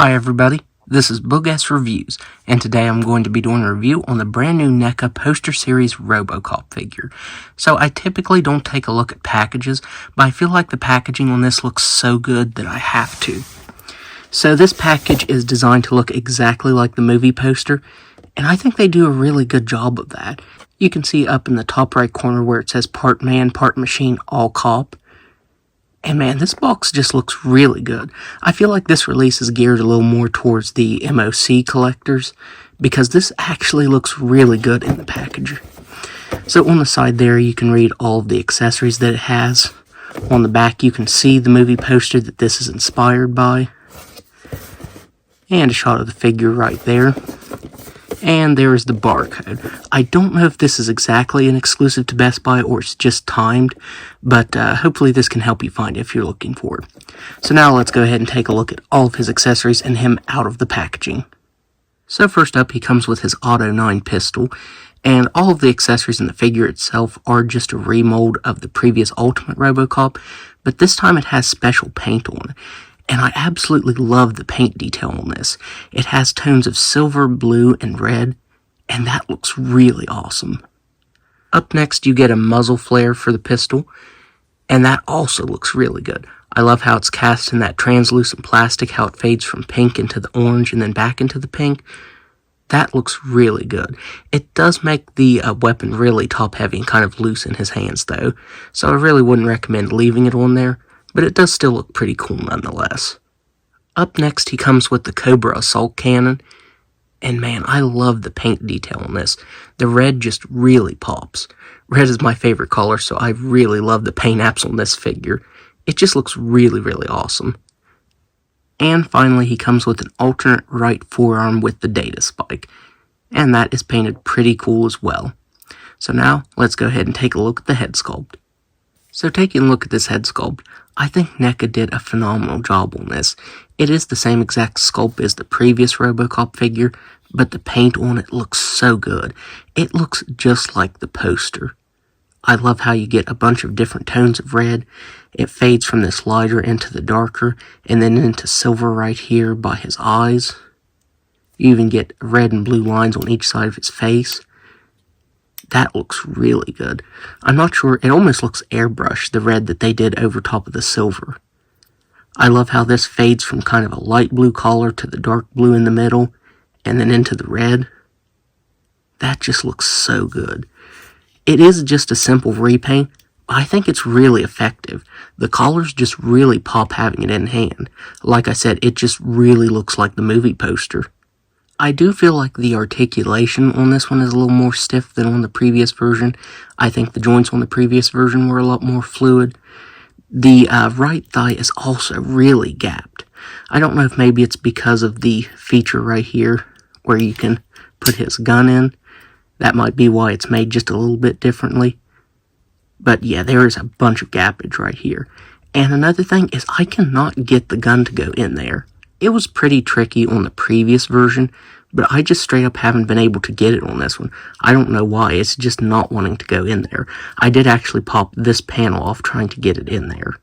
Hi everybody, this is Boogass Reviews, and today I'm going to be doing a review on the brand new NECA Poster Series Robocop figure. So I typically don't take a look at packages, but I feel like the packaging on this looks so good that I have to. So this package is designed to look exactly like the movie poster, and I think they do a really good job of that. You can see up in the top right corner where it says part man, part machine, all cop. And man, this box just looks really good. I feel like this release is geared a little more towards the MOC collectors, because this actually looks really good in the package. So on the side there, you can read all of the accessories that it has. On the back, you can see the movie poster that this is inspired by. And a shot of the figure right there. And there is the barcode. I don't know if this is exactly an exclusive to Best Buy or it's just timed, but hopefully this can help you find it if you're looking for it. So now let's go ahead and take a look at all of his accessories and him out of the packaging. So first up, he comes with his Auto 9 pistol, and all of the accessories in the figure itself are just a remold of the previous Ultimate Robocop, but this time it has special paint on it. And I absolutely love the paint detail on this. It has tones of silver, blue, and red, and that looks really awesome. Up next, you get a muzzle flare for the pistol, and that also looks really good. I love how it's cast in that translucent plastic, how it fades from pink into the orange and then back into the pink. That looks really good. It does make the weapon really top-heavy and kind of loose in his hands, though, so I really wouldn't recommend leaving it on there. But it does still look pretty cool nonetheless. Up next, he comes with the Cobra Assault Cannon, and man, I love the paint detail on this. The red just really pops. Red is my favorite color, so I really love the paint apps on this figure. It just looks really, really awesome. And finally, he comes with an alternate right forearm with the data spike, and that is painted pretty cool as well. So now, let's go ahead and take a look at the head sculpt. So taking a look at this head sculpt, I think NECA did a phenomenal job on this. It is the same exact sculpt as the previous Robocop figure, but the paint on it looks so good. It looks just like the poster. I love how you get a bunch of different tones of red. It fades from this lighter into the darker, and then into silver right here by his eyes. You even get red and blue lines on each side of his face. That looks really good. I'm not sure, it almost looks airbrushed, the red that they did over top of the silver. I love how this fades from kind of a light blue collar to the dark blue in the middle, and then into the red. That just looks so good. It is just a simple repaint, but I think it's really effective. The collars just really pop having it in hand. Like I said, it just really looks like the movie poster. I do feel like the articulation on this one is a little more stiff than on the previous version. I think the joints on the previous version were a lot more fluid. The right thigh is also really gapped. I don't know if maybe it's because of the feature right here where you can put his gun in. That might be why it's made just a little bit differently. But yeah, there is a bunch of gappage right here. And another thing is I cannot get the gun to go in there. It was pretty tricky on the previous version, but I just straight up haven't been able to get it on this one. I don't know why, it's just not wanting to go in there. I did actually pop this panel off trying to get it in there,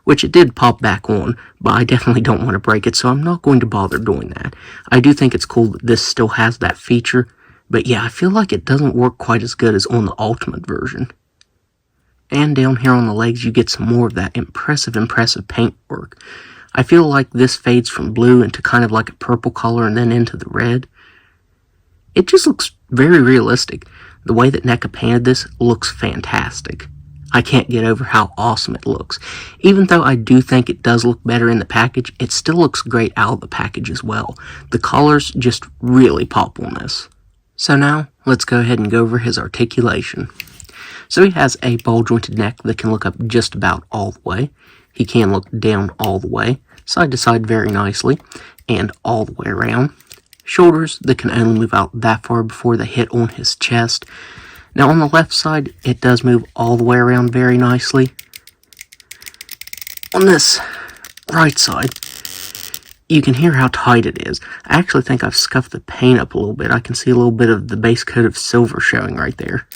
which it did pop back on, but I definitely don't want to break it, so I'm not going to bother doing that. I do think it's cool that this still has that feature, but yeah, I feel like it doesn't work quite as good as on the Ultimate version. And down here on the legs, you get some more of that impressive paint work. I feel like this fades from blue into kind of like a purple color and then into the red. It just looks very realistic. The way that NECA painted this looks fantastic. I can't get over how awesome it looks. Even though I do think it does look better in the package, it still looks great out of the package as well. The colors just really pop on this. So now, let's go ahead and go over his articulation. So he has a ball-jointed neck that can look up just about all the way. He can look down all the way, side to side very nicely, and all the way around. Shoulders that can only move out that far before they hit on his chest. Now on the left side, it does move all the way around very nicely. On this right side, you can hear how tight it is. I actually think I've scuffed the paint up a little bit. I can see a little bit of the base coat of silver showing right there.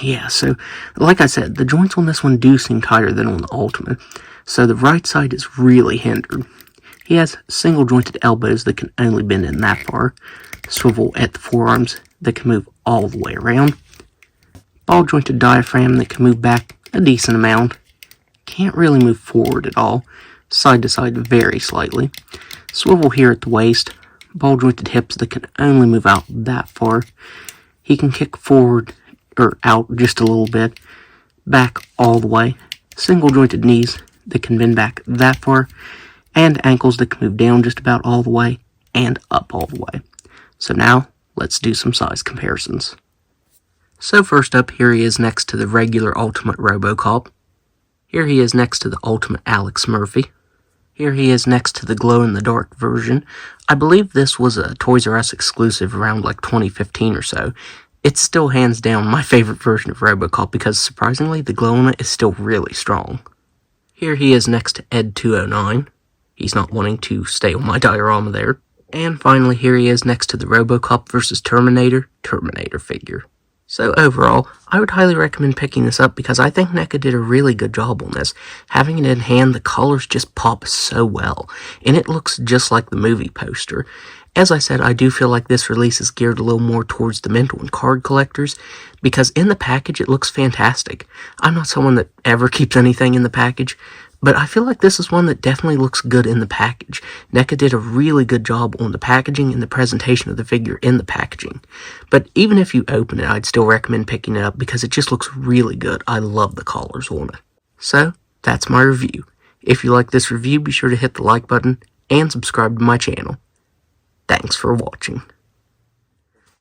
Yeah, so like I said, the joints on this one do seem tighter than on the Ultimate, so the right side is really hindered. He has single jointed elbows that can only bend in that far, swivel at the forearms that can move all the way around, ball jointed diaphragm that can move back a decent amount, can't really move forward at all, side to side very slightly, swivel here at the waist, ball jointed hips that can only move out that far. He can kick forward or out just a little bit, back all the way, single jointed knees that can bend back that far, and ankles that can move down just about all the way and up all the way. So now, let's do some size comparisons. So first up, here he is next to the regular Ultimate Robocop. Here he is next to the Ultimate Alex Murphy. Here he is next to the glow-in-the-dark version. I believe this was a Toys R Us exclusive around like 2015 or so. It's still hands down my favorite version of Robocop because surprisingly the glow on it is still really strong. Here he is next to Ed 209. He's not wanting to stay on my diorama there. And finally here he is next to the Robocop vs. Terminator figure. So overall, I would highly recommend picking this up because I think NECA did a really good job on this. Having it in hand, the colors just pop so well, and it looks just like the movie poster. As I said, I do feel like this release is geared a little more towards the Mental and card collectors, because in the package it looks fantastic. I'm not someone that ever keeps anything in the package, but I feel like this is one that definitely looks good in the package. NECA did a really good job on the packaging and the presentation of the figure in the packaging. But even if you open it, I'd still recommend picking it up because it just looks really good. I love the colors on it. So, that's my review. If you like this review, be sure to hit the like button and subscribe to my channel. Thanks for watching.